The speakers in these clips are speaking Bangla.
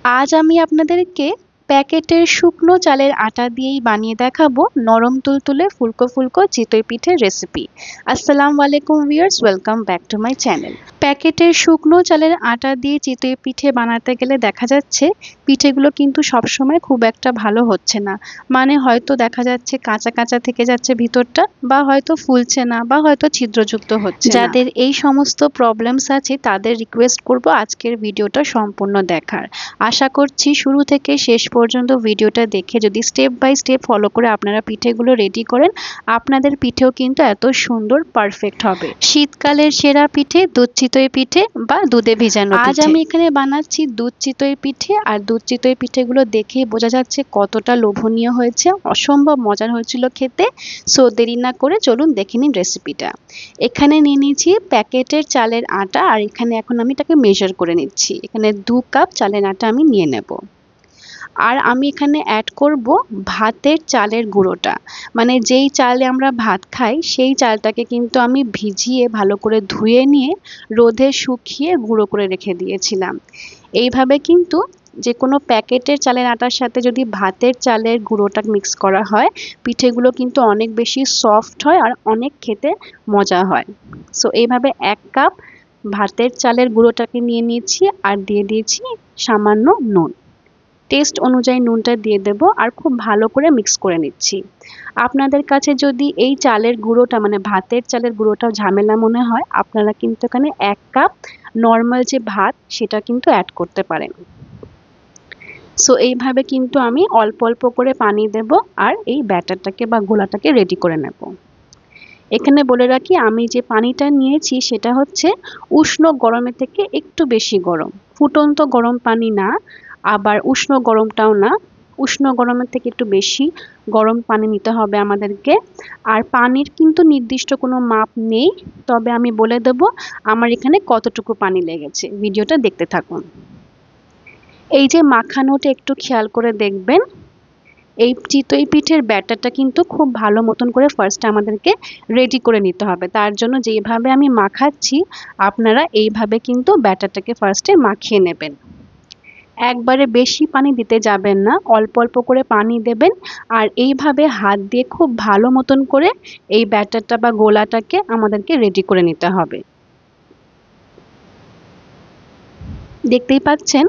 আজ আমি আপনাদেরকে প্যাকেটের শুকনো চালের আটা দিয়েই বানিয়ে দেখাবো নরম তুলতুলে ফুলকো ফুলকো চিতই পিঠের রেসিপি। আসসালামু আলাইকুম viewers, welcome back to my channel. প্যাকেটের শুকনো চালের আটা দিয়ে চিতই পিঠে বানাতে গেলে দেখা যাচ্ছে পিঠেগুলো কিন্তু সবসময় খুব একটা ভালো হচ্ছে না। মানে হয়তো দেখা যাচ্ছে কাঁচা কাঁচা থেকে যাচ্ছে ভিতরটা, বা হয়তো ফুলছে না, বা হয়তো ছিদ্রযুক্ত হচ্ছে না। যাদের এই সমস্ত প্রবলেমস আছে তাদের রিকোয়েস্ট করব আজকের ভিডিওটা সম্পূর্ণ দেখার। আশা করছি শুরু থেকে শেষ পর্যন্ত ভিডিওটা দেখে যদি স্টেপ বাই স্টেপ ফলো করে আপনারা পিঠেগুলো রেডি করেন, আপনাদের পিঠেও কিন্তু এত সুন্দর পারফেক্ট হবে। শীতকালের সেরা পিঠে দুধ চিতই পিঠে বা দুধে ভিজানো পিঠে। আজ আমি এখানে বানাচ্ছি দুধ চিতই পিঠে, আর দুধ চিতই পিঠেগুলো দেখেই বোঝা যাচ্ছে কতটা লোভনীয় হয়েছে, অসম্ভব মজার হয়েছিল খেতে। সো দেরি না করে চলুন দেখে নিন রেসিপিটা। এখানে নিয়ে নিয়েছি প্যাকেটের চালের আটা, আর এখানে এখন আমি এটাকে মেজার করে নিচ্ছি। এখানে 2 কাপ চালের আটা আমি নিয়ে নেব। আর আমি এখানে অ্যাড করব ভাতের চালের গুঁড়োটা, মানে যেই চালে আমরা ভাত খাই সেই চালটাকে কিন্তু আমি ভিজিয়ে ভালো করে ধুয়ে নিয়ে রোদে শুকিয়ে গুঁড়ো করে রেখে দিয়েছিলাম। এইভাবে কিন্তু যে কোনো প্যাকেটের চালের আটার সাথে যদি ভাতের চালের গুঁড়োটা মিক্স করা হয়, পিঠেগুলো কিন্তু অনেক বেশি সফট হয় আর অনেক খেতে মজা হয়। সো এইভাবে 1 কাপ ভাতের চালের গুঁড়োটাকে নিয়ে নিয়েছি, আর দিয়ে দিয়েছি সামান্য নুন। টেস্ট অনুযায়ী নুনটা দিয়ে দেব, আর খুব ভালো করে মিক্স করে নিচ্ছি। আপনাদের কাছে যদি এই চালের গুঁড়োটা মানে ভাতের চালের গুঁড়োটা ঝামেলা মনে হয়, আপনারা কিন্তু এখানে 1 কাপ নর্মাল যে ভাত সেটা কিন্তু অ্যাড করতে পারেন। সো এইভাবে কিন্তু আমি অল্প অল্প করে পানি দেব, আর এই ব্যাটারটাকে বা গোলাটাকে রেডি করে নেব। এখানে বলে রাখি, আমি যে পানিটা নিয়েছি সেটা হচ্ছে উষ্ণ গরমের থেকে একটু বেশি গরম, ফুটন্ত গরম পানি না, আবার উষ্ণ গরমটাও না। উষ্ণ গরমের থেকে একটু বেশি গরম পানি নিতে হবে আমাদেরকে। আর পানির কিন্তু নির্দিষ্ট কোনো মাপ নেই, তবে আমি বলে দেব আমার এখানে কতটুকু পানি লেগেছে। ভিডিওটা দেখতে থাকুন। এই যে মাখানোটা একটু খেয়াল করে দেখবেন। এই চিতই পিঠের ব্যাটারটা কিন্তু খুব ভালো মতন করে ফার্স্টে আমাদেরকে রেডি করে নিতে হবে। তার জন্য যেইভাবে আমি মাখাচ্ছি, আপনারা এইভাবে কিন্তু ব্যাটারটাকে ফার্স্টে মাখিয়ে নেবেন। একবারে বেশি পানি দিতে যাবেন না, অল্প অল্প করে পানি দেবেন। আর এইভাবে হাত দিয়ে খুব ভালো মতন করে এই ব্যাটারটা বা গোলাটাকে আমাদেরকে রেডি করে নিতে হবে। দেখতেই পাচ্ছেন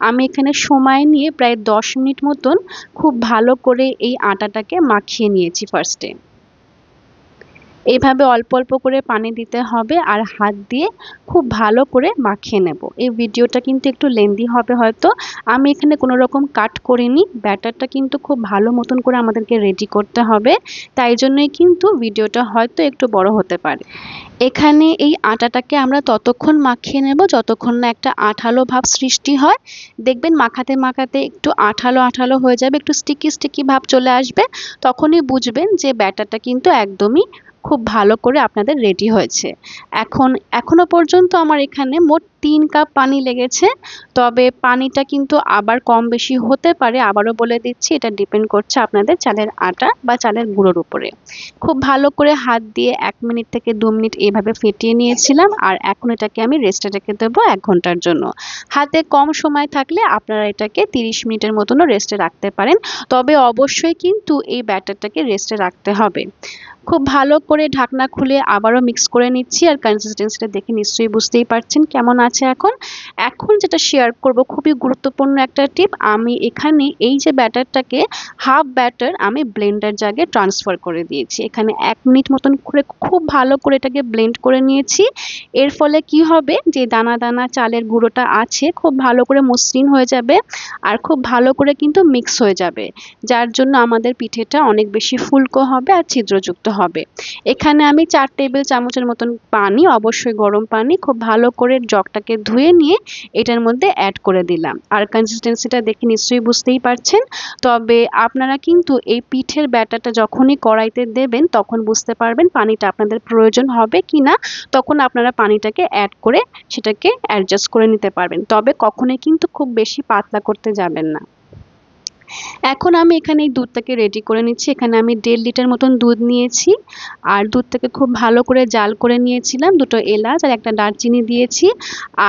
আমি এখানে সময় নিয়ে প্রায় 10 মিনিট মতন খুব ভালো করে এই আটাটাকে মাখিয়ে নিয়েছি ফার্স্টে। এইভাবে অল্প অল্প করে পানি দিতে হবে, আর হাত দিয়ে খুব ভালো করে মাখিয়ে নেব। এই ভিডিওটা কিন্তু একটু লেন্দি হবে হয়তো, আমি এখানে কোনো রকম কাট করিনি। ব্যাটারটা কিন্তু খুব ভালো মতন করে আমাদেরকে রেডি করতে হবে, তাই জন্যই কিন্তু ভিডিওটা হয়তো একটু বড় হতে পারে। এখানে এই আটাটাকে আমরা ততক্ষণ মাখিয়ে নেব যতক্ষণ না একটা আঠালো ভাব সৃষ্টি হয়। দেখবেন মাখাতে মাখাতে একটু আঠালো আঠালো হয়ে যাবে, একটু স্টিকি স্টিকি ভাব চলে আসবে, তখনই বুঝবেন যে ব্যাটারটা কিন্তু একদমই খুব ভালো করে আপনাদের রেডি হয়েছে। এখনো পর্যন্ত আমার এখানে মোট 3 কাপ পানি লেগেছে, তবে পানিটা কিন্তু আবার কম বেশি হতে পারে। আবারও বলে দিচ্ছি, এটা ডিপেন্ড করছে আপনাদের চালের আটা বা চালের গুঁড়োর উপরে। খুব ভালো করে হাত দিয়ে 1 মিনিট থেকে 2 মিনিট এইভাবে ফেটিয়ে নিয়েছিলাম, আর এখন এটাকে আমি রেস্টে রেখে দেবো 1 ঘন্টার জন্য। হাতে কম সময় থাকলে আপনারা এটাকে 30 মিনিটের মতনও রেস্টে রাখতে পারেন, তবে অবশ্যই কিন্তু এই ব্যাটারটাকে রেস্টে রাখতে হবে। খুব ভালো করে ঢাকনা খুলে আবারও মিক্স করে নিচ্ছি, আর কনসিস্টেন্সিটা দেখে নিশ্চয়ই বুঝতেই পারছেন কেমন আছে এখন। এখন যেটা শেয়ার করব খুবই গুরুত্বপূর্ণ একটা টিপ, আমি এখানে এই যে ব্যাটারটাকে হাফ ব্যাটার আমি ব্লেন্ডার জাগে ট্রান্সফার করে দিয়েছি। এখানে 1 মিনিট মতন করে খুব ভালো করে এটাকে ব্লেন্ড করে নিয়েছি। এর ফলে কি হবে, যে দানা দানা চালের গুঁড়োটা আছে খুব ভালো করে মসৃণ হয়ে যাবে, আর খুব ভালো করে কিন্তু মিক্স হয়ে যাবে, যার জন্য আমাদের পিঠেটা অনেক বেশি ফুলকো হবে আর ছিদ্রযুক্ত হবে। এখানে আমি 4 টেবিল চামচের মতন পানি, অবশ্যই গরম পানি, খুব ভালো করে জগটাকে ধুয়ে নিয়ে এটার মধ্যে অ্যাড করে দিলাম। আর কনসিস্টেন্সিটা দেখে নিশ্চয়ই বুঝতেই পারছেন। তবে আপনারা কিন্তু এই পিঠের ব্যাটারটা যখনই কড়াইতে দেবেন তখন বুঝতে পারবেন পানিটা আপনাদের প্রয়োজন হবে কিনা, তখন আপনারা পানিটাকে অ্যাড করে সেটাকে অ্যাডজাস্ট করে নিতে পারবেন। তবে কখনোই কিন্তু খুব বেশি পাতলা করতে যাবেন না। এখন আমি এখানে এই দুধটাকে রেডি করে নিচ্ছি। এখানে আমি 1.5 লিটার মতন দুধ নিয়েছি আর দুধটাকে খুব ভালো করে জাল করে নিয়েছিলাম। 2টো এলাচ আর একটা দারচিনি দিয়েছি।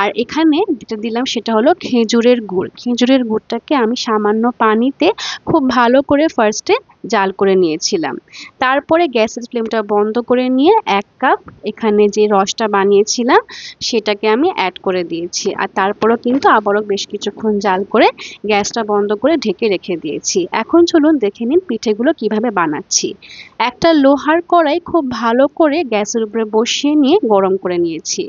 আর এখানে যেটা দিলাম সেটা হলো খেজুরের গুড়। খেজুরের গুড়টাকে আমি সামান্য পানিতে খুব ভালো করে ফার্স্টে জাল করে নিয়েছিলাম। তারপরে গ্যাসের ফ্লেমটা বন্ধ করে নিয়ে 1 কাপ এখানে যে রসটা বানিয়েছিলাম সেটাকে আমি অ্যাড করে দিয়েছি। আর তারপরেও কিন্তু আবারও বেশ কিছুক্ষণ জাল করে গ্যাসটা বন্ধ করে ঢেকে রেখে দিয়েছি। এখন চলুন দেখে নিন পিঠেগুলো কিভাবে বানাচ্ছি। একটা লোহার কড়াই খুব ভালো করে গ্যাসের উপরে বসিয়ে নিয়ে গরম করে নিয়েছি।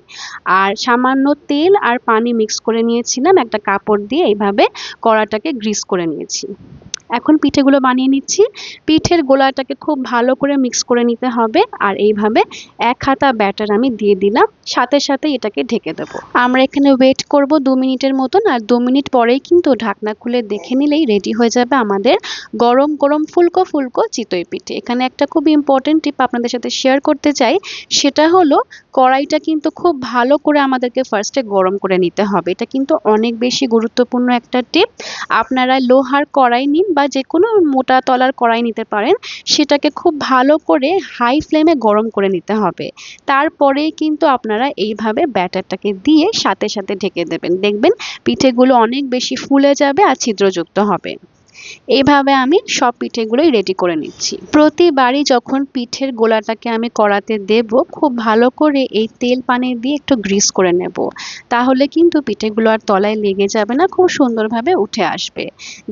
আর সামান্য তেল আর পানি মিক্স করে নিয়েছিলাম একটা কাপড় দিয়ে এইভাবে কড়াটাকে গ্রিস করে নিয়েছি। এখন পিঠেগুলো বানিয়ে নিচ্ছি। পিঠের গোলাটাকে খুব ভালো করে মিক্স করে নিতে হবে আর এইভাবে 1 হাতা ব্যাটার আমি দিয়ে দিলাম। সাথে সাথে এটাকে ঢেকে দেবো। আমরা এখানে ওয়েট করব 2 মিনিটের মতন আর 2 মিনিট পরেই কিন্তু ঢাকনা খুলে দেখে নিলেই রেডি হয়ে যাবে আমাদের গরম গরম ফুলকো ফুলকো চিতই পিঠে। এখানে একটা খুব ইম্পর্টেন্ট টিপ আপনাদের সাথে শেয়ার করতে চাই, সেটা হলো কড়াইটা কিন্তু খুব ভালো করে আমাদেরকে ফার্স্টে গরম করে নিতে হবে। এটা কিন্তু অনেক বেশি গুরুত্বপূর্ণ একটা টিপ। আপনারা লোহার কড়াই নিন বা যে কোনো মোটা তলার কড়াই নিতে পারেন, সেটাকে খুব ভালো করে হাই ফ্লেমে গরম করে নিতে হবে। তারপরেই কিন্তু আপনারা এইভাবে ব্যাটারটাকে দিয়ে সাথে সাথে ঢেকে দেবেন। দেখবেন পিঠেগুলো অনেক বেশি ফুলে যাবে আর ছিদ্রযুক্ত হবে। এইভাবে আমি সব পিঠেগুলোই রেডি করে নিচ্ছি। প্রতিবারই যখন পিঠের গোলাটাকে আমি কড়াতে দেব, খুব ভালো করে এই তেল পানি দিয়ে একটু গ্রিস করে নেব। তাহলে কিন্তু পিঠেগুলো আর তলায় লেগে যাবে না, খুব সুন্দরভাবে উঠে আসবে।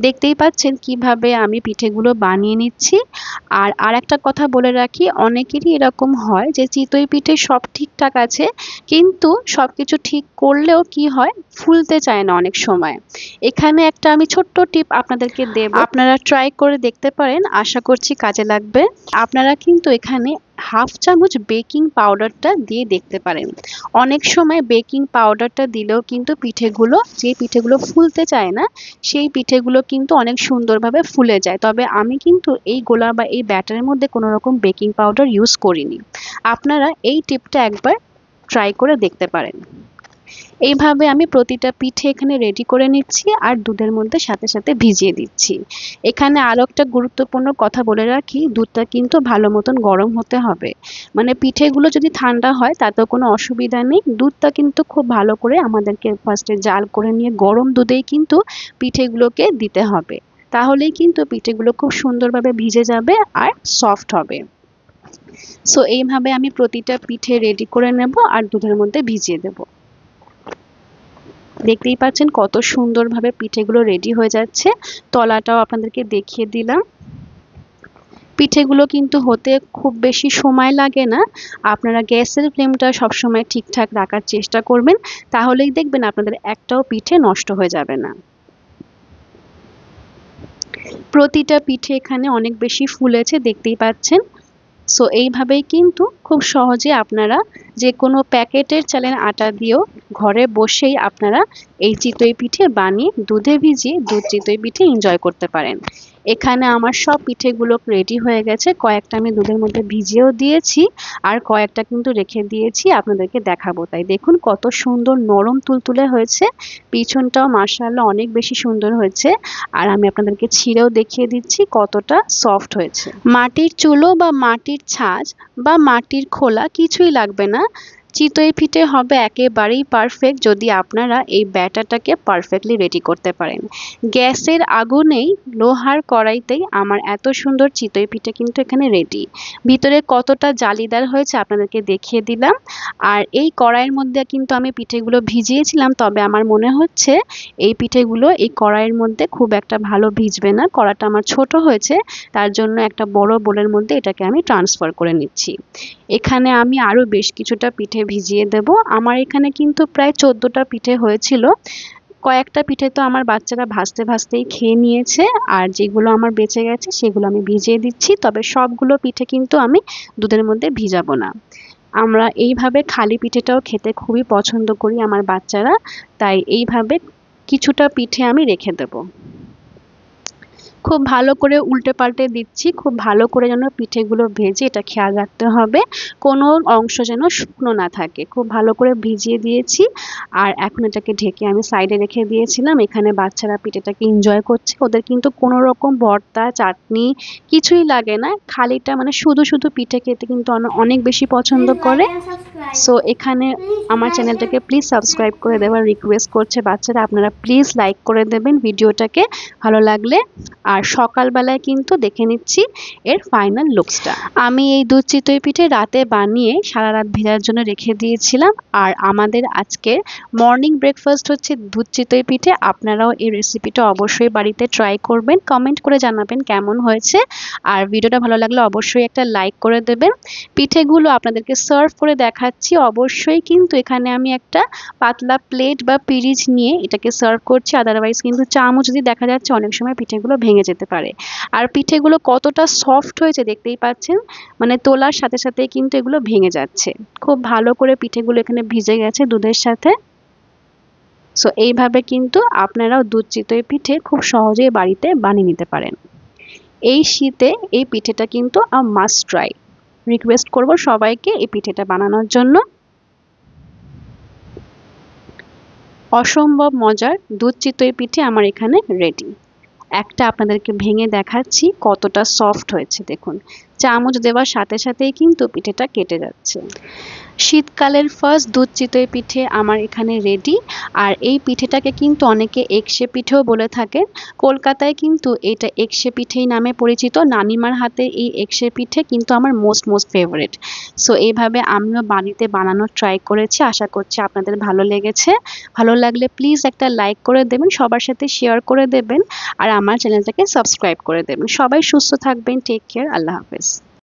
দেখতেই পাচ্ছেন কিভাবে আমি পিঠেগুলো বানিয়ে নিচ্ছি। আর একটা কথা বলে রাখি, অনেকেরই এরকম হয় যে চিতই পিঠে সব ঠিকঠাক আছে কিন্তু সবকিছু ঠিক করলেও কি হয়, ফুলতে চায় না অনেক সময়। এখানে একটা আমি ছোট্ট টিপ আপনাদেরকে দেব, আপনারা ট্রাই করে দেখতে পারেন, আশা করছি কাজে লাগবে। আপনারা কিন্তু এখানে হাফ চামচ বেকিং পাউডারটা দিয়ে দেখতে পারেন। অনেক সময় বেকিং পাউডারটা দিলেও কিন্তু যে পিঠেগুলো ফুলতে চায় না সেই পিঠেগুলো কিন্তু অনেক সুন্দরভাবে ফুলে যায়। তবে আমি কিন্তু এই গোলা বা এই ব্যাটারের মধ্যে কোনো রকম বেকিং পাউডার ইউজ করিনি। আপনারা এই টিপটা একবার ট্রাই করে দেখতে পারেন। এইভাবে আমি প্রতিটা পিঠে এখানে রেডি করে নিচ্ছি আর দুধের মধ্যে সাথে সাথে ভিজিয়ে দিচ্ছি। এখানে আরও একটা গুরুত্বপূর্ণ কথা বলে রাখি, দুধটা কিন্তু ভালো মতন গরম হতে হবে। মানে পিঠেগুলো যদি ঠান্ডা হয় তাতেও কোনো অসুবিধা নেই। দুধটা কিন্তু খুব ভালো করে আমাদেরকে ফার্স্টে জাল করে নিয়ে গরম দুধেই কিন্তু পিঠেগুলোকে দিতে হবে। তাহলেই কিন্তু পিঠেগুলো খুব সুন্দরভাবে ভিজে যাবে আর সফট হবে। সো এইভাবে আমি প্রতিটা পিঠে রেডি করে নেব আর দুধের মধ্যে ভিজিয়ে দেবো। দেখতেই পাচ্ছেন কত সুন্দরভাবে পিঠেগুলো রেডি হয়ে যাচ্ছে। তলাটাও আপনাদেরকে দেখিয়ে দিলাম। পিঠেগুলো কিন্তু হতে খুব বেশি সময় লাগে না। আপনারা গ্যাসের ফ্লেমটা সবসময় ঠিকঠাক রাখার চেষ্টা করবেন, তাহলেই দেখবেন আপনাদের একটাও পিঠে নষ্ট হয়ে যাবে না। প্রতিটা পিঠে এখানে অনেক বেশি ফুলেছে, দেখতেই পাচ্ছেন। সো এইভাবেই কিন্তু খুব সহজে আপনারা যে কোনো প্যাকেটের চালের আটা দিয়েও ঘরে বসেই আপনারা এই চিতই পিঠে বানিয়ে দুধে ভিজিয়ে দুধ চিতই পিঠে এনজয় করতে পারেন। এখানে আমার সব পিঠেগুলো রেডি হয়ে গেছে। কয়েকটা আমি দুধের মধ্যে ভিজিয়েও দিয়েছি আর কয়েকটা কিন্তু রেখে দিয়েছি, আপনাদেরকে দেখাবো। তাই দেখুন কত সুন্দর নরম তুলতুলে হয়েছে। পিছনটাও মাশাআল্লাহ অনেক বেশি সুন্দর হয়েছে। আর আমি আপনাদেরকে ছিঁড়েও দেখিয়ে দিচ্ছি কতটা সফট হয়েছে। মাটির চুলো বা মাটির ছাঁচ বা মাটির খোলা কিছুই লাগবে না। চিতই পিঠে হবে একেবারেই পারফেক্ট যদি আপনারা এই ব্যাটারটাকে পারফেক্টলি রেডি করতে পারেন। গ্যাসের আগুনেই লোহার কড়াইতেই আমার এত সুন্দর চিতই পিঠে কিন্তু এখানে রেডি। ভিতরে কতটা জালিদার হয়েছে আপনাদেরকে দেখিয়ে দিলাম। আর এই কড়াইয়ের মধ্যে কিন্তু আমি পিঠেগুলো ভিজিয়েছিলাম, তবে আমার মনে হচ্ছে এই পিঠেগুলো এই কড়াইয়ের মধ্যে খুব একটা ভালো ভিজবে না। কড়াটা আমার ছোট হয়েছে, তার জন্য একটা বড় বোলের মধ্যে এটাকে আমি ট্রান্সফার করে নিচ্ছি। এখানে আমি আরও বেশ কিছুটা পিঠে ভিজিয়ে দেব। আমার এখানে কিন্তু প্রায় 14টা পিঠে হয়েছিল। কয়েকটা পিঠে তো আমার বাচ্চারা ভাজতে ভাজতেই খেয়ে নিয়েছে, আর যেগুলো আমার বেঁচে গেছে সেগুলো আমি ভিজিয়ে দিচ্ছি। তবে সবগুলো পিঠে কিন্তু আমি দুধের মধ্যে ভিজাবো না। আমরা এইভাবে খালি পিঠেটাও খেতে খুবই পছন্দ করি আমার বাচ্চারা, তাই এইভাবে কিছুটা পিঠে আমি রেখে দেব। খুব ভালো করে উল্টে পাল্টে দিচ্ছি, খুব ভালো করে যেন পিঠেগুলো ভেজে, এটা খেয়াল রাখতে হবে কোনো অংশ যেন শুকনো না থাকে। খুব ভালো করে ভিজিয়ে দিয়েছি আর এখন এটাকে ঢেকে আমি সাইডে রেখে দিয়েছিলাম। এখানে বাচ্চারা পিঠেটাকে এনজয় করছে, ওদের কিন্তু কোনো রকম ভর্তা চাটনি কিছুই লাগে না, খালিটা মানে শুধু শুধু পিঠে খেতে কিন্তু অনেক বেশি পছন্দ করে। সো এখানে আমার চ্যানেলটাকে প্লিজ সাবস্ক্রাইব করে দেওয়ার রিকোয়েস্ট করছে বাচ্চারা, আপনারা প্লিজ লাইক করে দেবেন ভিডিওটাকে ভালো লাগলে। আর সকালবেলায় কিন্তু দেখে নিচ্ছি এর ফাইনাল লুকসটা। আমি এই দুধ চিতই পিঠে রাতে বানিয়ে সারা রাত ভেজার জন্য রেখে দিয়েছিলাম। আর আমাদের আজকের মর্নিং ব্রেকফাস্ট হচ্ছে দুধ চিতই পিঠে। আপনারাও এই রেসিপিটা অবশ্যই বাড়িতে ট্রাই করবেন, কমেন্ট করে জানাবেন কেমন হয়েছে। আর ভিডিওটা ভালো লাগলে অবশ্যই একটা লাইক করে দেবেন। পিঠেগুলো আপনাদেরকে সার্ভ করে দেখাচ্ছি। অবশ্যই কিন্তু এখানে আমি একটা পাতলা প্লেট বা পিরিচ নিয়ে এটাকে সার্ভ করছি, আদারওয়াইজ কিন্তু চামচ যদি দেখা যাচ্ছে অনেক সময় পিঠেগুলো ভেঙে যেতে পারে। আর পিঠেগুলো কতটা সফট হয়েছে দেখতেই পাচ্ছেন, মানে তোলার সাথে সাথে কিন্তু এগুলো ভেঙে যাচ্ছে। খুব ভালো করে পিঠেগুলো এখানে ভিজে গেছে দুধের সাথে। সো এইভাবে কিন্তু আপনারাও দুধ চিতই পিঠে খুব সহজেই বাড়িতে বানিয়ে নিতে পারেন। এই শীতে এই পিঠেটা কিন্তু মাস্ট ট্রাই। রিকোয়েস্ট করব সবাইকে এই পিঠেটা বানানোর জন্য। অসম্ভব মজার দুধ চিতই পিঠে আমার এখানে রেডি। একটা আপনাদেরকে ভেঙে দেখাচ্ছি কতটা সফট হয়েছে, দেখুন চামচ দেওয়ার সাথে সাথেই কিন্তু পিঠেটা কেটে যাচ্ছে। শীতকালের ফার্স্ট দুধ চিতই পিঠে আমার এখানে রেডি। আর এই পিঠেটাকে কিন্তু অনেকে একশে পিঠেও বলে থাকেন। কলকাতায় কিন্তু এটা একশে পিঠেই নামে পরিচিত। নানিমার হাতে এই একশে পিঠে কিন্তু আমার মোস্ট ফেভারিট। সো এইভাবে আমিও বাড়িতে বানানোর ট্রাই করেছি, আশা করছি আপনাদের ভালো লেগেছে। ভালো লাগলে প্লিজ একটা লাইক করে দেবেন, সবার সাথে শেয়ার করে দেবেন আর আমার চ্যানেলটাকে সাবস্ক্রাইব করে দেবেন। সবাই সুস্থ থাকবেন, টেক কেয়ার, আল্লাহ হাফেজ।